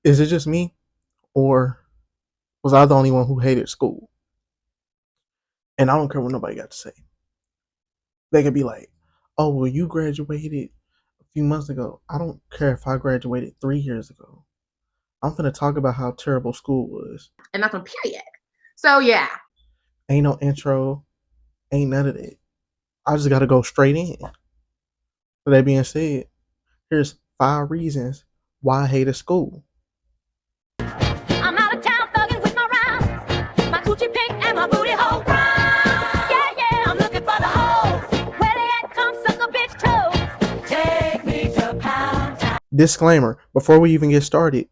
Is it just me, or was I the only one who hated school? And I don't care what nobody got to say. They could be like, "Oh, well, you graduated a few months ago." I don't care if I graduated 3 years ago. I'm finna talk about how terrible school was. And that's on period. So yeah. Ain't no intro, ain't none of that. I just gotta go straight in. So that being said, here's 5 reasons why I hated school. I'm out of town thugging with my rhymes. My coochie pink and my booty hole rhymes. Yeah, yeah, I'm looking for the hoes. Where they at? Come suck a bitch toes. Take me to Pound Town. Disclaimer, before we even get started,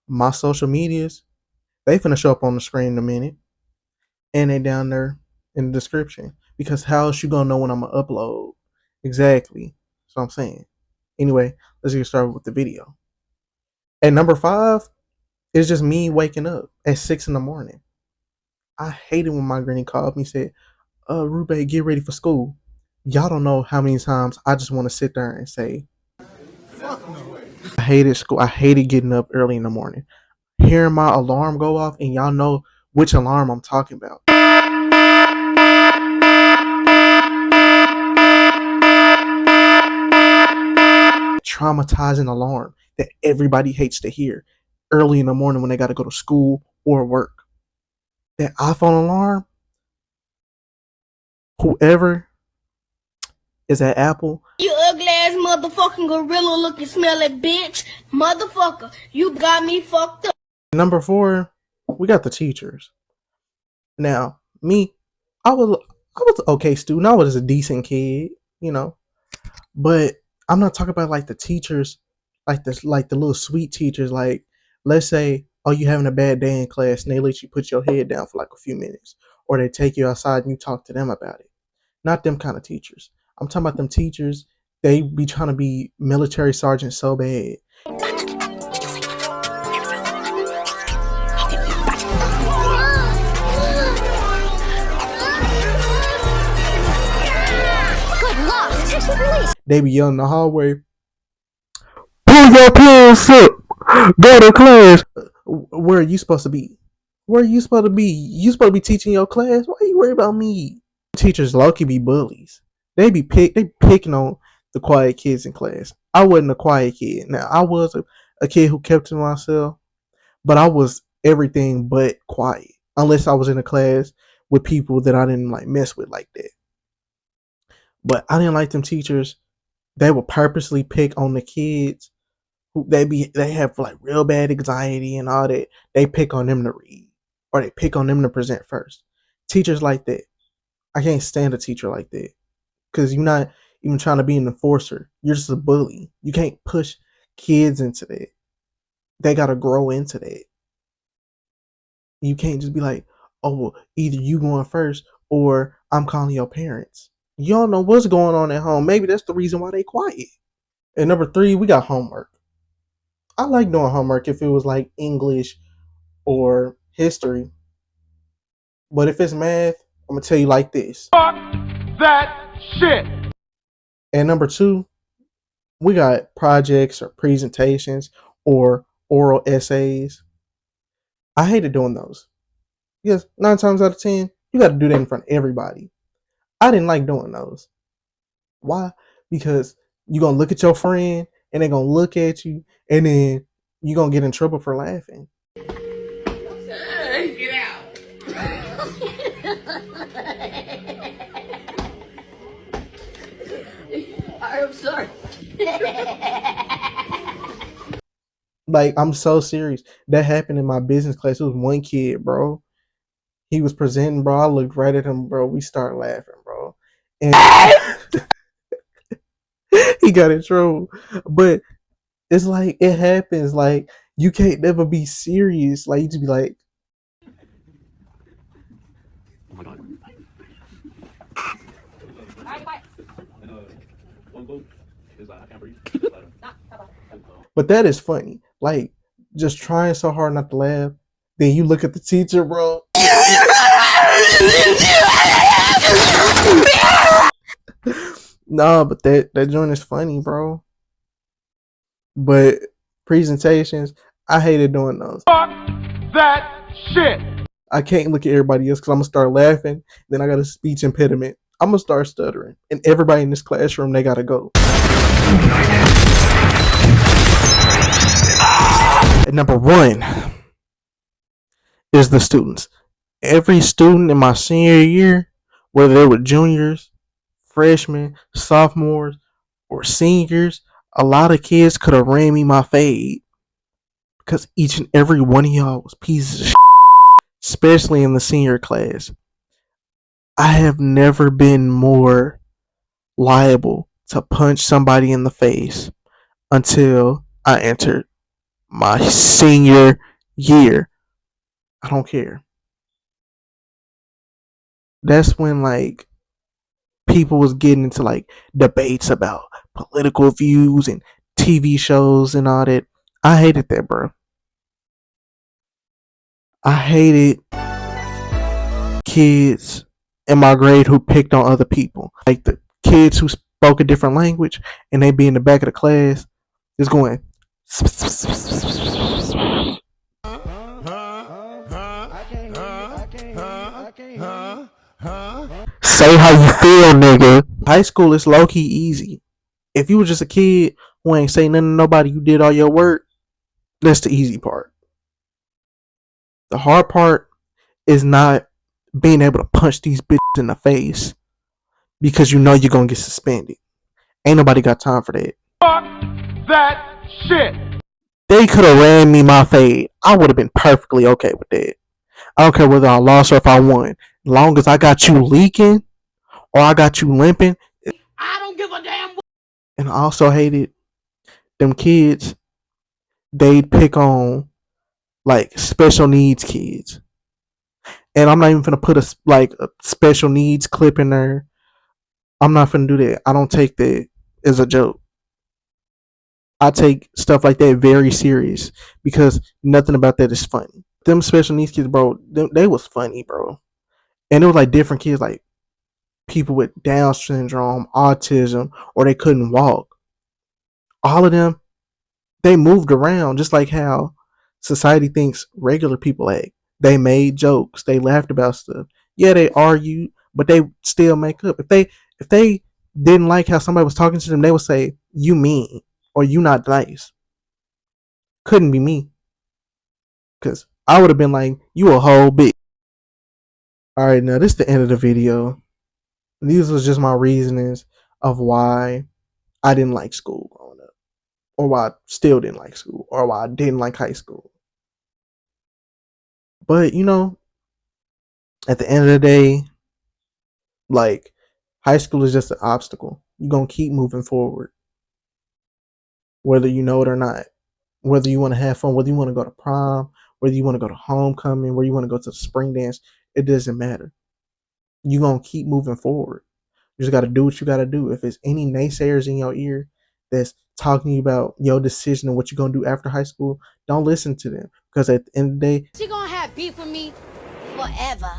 my social medias, they finna show up on the screen in a minute. And they down there in the description. Because how else you gonna know when I'm gonna upload? Exactly. That's what I'm saying. Anyway, let's get started with the video. At number 5, it's just me waking up at 6 in the morning. I hated when my granny called me and said, Rube, get ready for school. Y'all don't know how many times I just want to sit there and say, fuck no. I hated school. I hated getting up early in the morning. Hearing my alarm go off, and y'all know which alarm I'm talking about. Traumatizing alarm that everybody hates to hear early in the morning when they got to go to school or work. That iPhone alarm, whoever is at Apple, you ugly ass motherfucking gorilla looking smelly bitch, motherfucker, you got me fucked up. Number 4, we got the teachers. Now, me, I was an okay student. I was a decent kid, you know. But I'm not talking about like the teachers, like the little sweet teachers. Like, let's say, oh, you having a bad day in class, and they let you put your head down for like a few minutes, or they take you outside and you talk to them about it. Not them kind of teachers. I'm talking about them teachers. They be trying to be military sergeants so bad. They be yelling in the hallway, pull your pants up, go to class. Where are you supposed to be? Where are you supposed to be? You supposed to be teaching your class? Why are you worried about me? Teachers low-key be bullies. They picking on the quiet kids in class. I wasn't a quiet kid. Now, I was a kid who kept to myself, but I was everything but quiet. Unless I was in a class with people that I didn't like mess with like that. But I didn't like them teachers. They would purposely pick on the kids who they have like real bad anxiety and all that. They pick on them to read, or they pick on them to present first. Teachers like that, I can't stand a teacher like that, because you're not even trying to be an enforcer. You're just a bully. You can't push kids into that. They gotta grow into that. You can't just be like, oh, well, either you going first or I'm calling your parents. You don't know what's going on at home. Maybe that's the reason why they quiet. And number 3, we got homework. I like doing homework if it was like English or history. But if it's math, I'm gonna tell you like this. Fuck that shit. And number 2, we got projects or presentations or oral essays. I hated doing those. Because 9 times out of 10, you gotta do that in front of everybody. I didn't like doing those. Why? Because you're gonna look at your friend and they're gonna look at you, and then you're gonna get in trouble for laughing. Get out. I'm sorry. Like, I'm so serious. That happened in my business class. It was one kid, bro. He was presenting, bro. I looked right at him, bro. We started laughing, bro. And he got in trouble. But it's like, it happens. Like, you can't never be serious. Like, you just be like, oh my God. But that is funny. Like, just trying so hard not to laugh. Then you look at the teacher, bro. No, but that joint is funny, bro. But presentations, I hated doing those. Fuck that shit. I can't look at everybody else because I'm gonna start laughing. Then I got a speech impediment. I'm gonna start stuttering, and everybody in this classroom, they gotta go. And number one is the students. Every student in my senior year, whether they were juniors, freshmen, sophomores, or seniors, a lot of kids could have ran me my fade because each and every one of y'all was pieces of shit, especially in the senior class. I have never been more liable to punch somebody in the face until I entered my senior year. I don't care. That's when like people was getting into like debates about political views and TV shows and all that. I hated that, bro. I hated kids in my grade who picked on other people. Like the kids who spoke a different language and they be in the back of the class just going say how you feel, nigga. High school is low-key easy. If you were just a kid who ain't say nothing to nobody, you did all your work, that's the easy part. The hard part is not being able to punch these bitches in the face because you know you're gonna get suspended. Ain't nobody got time for that. Fuck that shit. They could have ran me my fade. I would have been perfectly okay with that. I don't care whether I lost or if I won. As long as I got you leaking or I got you limping. I don't give a damn. And I also hated them kids. They'd pick on like special needs kids. And I'm not even gonna put a special needs clip in there. I'm not gonna do that. I don't take that as a joke. I take stuff like that very serious because nothing about that is funny. Them special needs kids, bro, they was funny, bro. And it was like different kids, like people with Down syndrome, autism, or they couldn't walk. All of them, they moved around just like how society thinks regular people act. They made jokes, they laughed about stuff. Yeah, they argued, but they still make up. If they didn't like how somebody was talking to them, they would say, "You mean," or "You not nice." Couldn't be me, cause I would have been like, "You a whole bitch." All right, now this is the end of the video. These was just my reasonings of why I didn't like school growing up, or why I still didn't like school, or why I didn't like high school. But you know, at the end of the day, like high school is just an obstacle. You're gonna keep moving forward, whether you know it or not. Whether you want to have fun, whether you want to go to prom, whether you want to go to homecoming, whether you want to go to the spring dance, it doesn't matter. You're gonna keep moving forward. You just gotta do what you gotta do. If there's any naysayers in your ear that's talking about your decision and what you're gonna do after high school, don't listen to them. Because at the end of the day, She gonna have beef with me forever.